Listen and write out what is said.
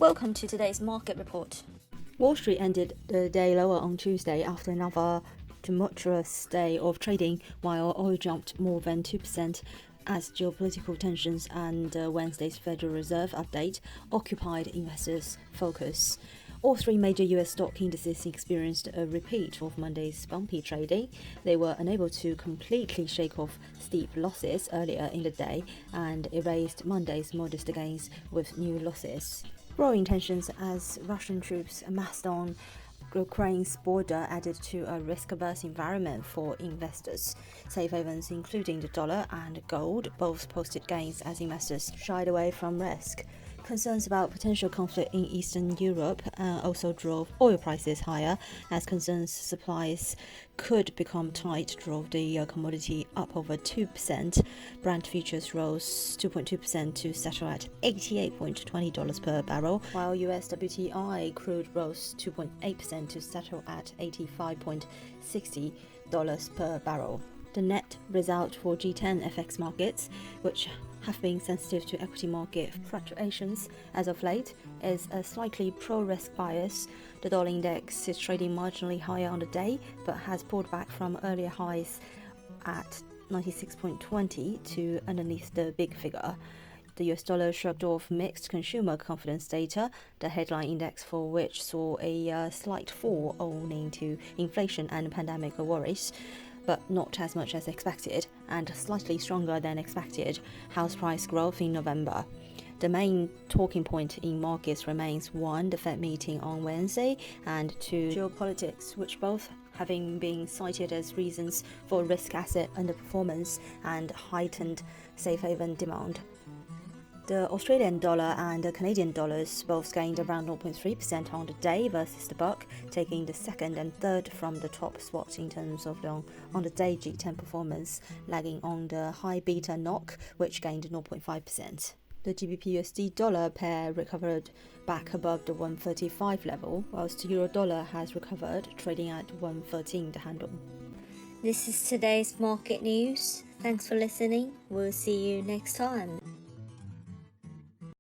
Welcome to today's market report. Wall Street ended the day lower on Tuesday after another tumultuous day of trading, while oil jumped more than 2% as geopolitical tensions and Wednesday's Federal Reserve update occupied investors' focus. All three major US stock indices experienced a repeat of Monday's bumpy trading. They were unable to completely shake off steep losses earlier in the day and erased Monday's modest gains with new losses. Growing tensions as Russian troops amassed on Ukraine's border added to a risk-averse environment for investors. Safe havens, including the dollar and gold, both posted gains as investors shied away from risk. Concerns about potential conflict in Eastern Europe also drove oil prices higher, as concerns supplies could become tight drove the commodity up over 2%. Brent futures rose 2.2% to settle at $88.20 per barrel, while US WTI crude rose 2.8% to settle at $85.60 per barrel. The net result for G10 FX markets, which have been sensitive to equity market fluctuations as of late, is a slightly pro-risk bias. The dollar index is trading marginally higher on the day, but has pulled back from earlier highs at 96.20 to underneath the big figure. The US dollar shrugged off mixed consumer confidence data, the headline index for which saw a slight fall owing to inflation and pandemic worries, but not as much as expected, and slightly stronger than expected house price growth in November. The main talking point in markets remains 1, the Fed meeting on Wednesday, and 2, geopolitics, which both having been cited as reasons for risk asset underperformance and heightened safe haven demand. The Australian dollar and the Canadian dollars both gained around 0.3% on the day versus the buck, taking the second and third from the top spot in terms of on the day G10 performance, lagging on the high beta NOK, which gained 0.5%. The GBP-USD dollar pair recovered back above the 135 level, whilst Euro dollar has recovered, trading at 113 the handle. This is today's market news. Thanks for listening. We'll see you next time.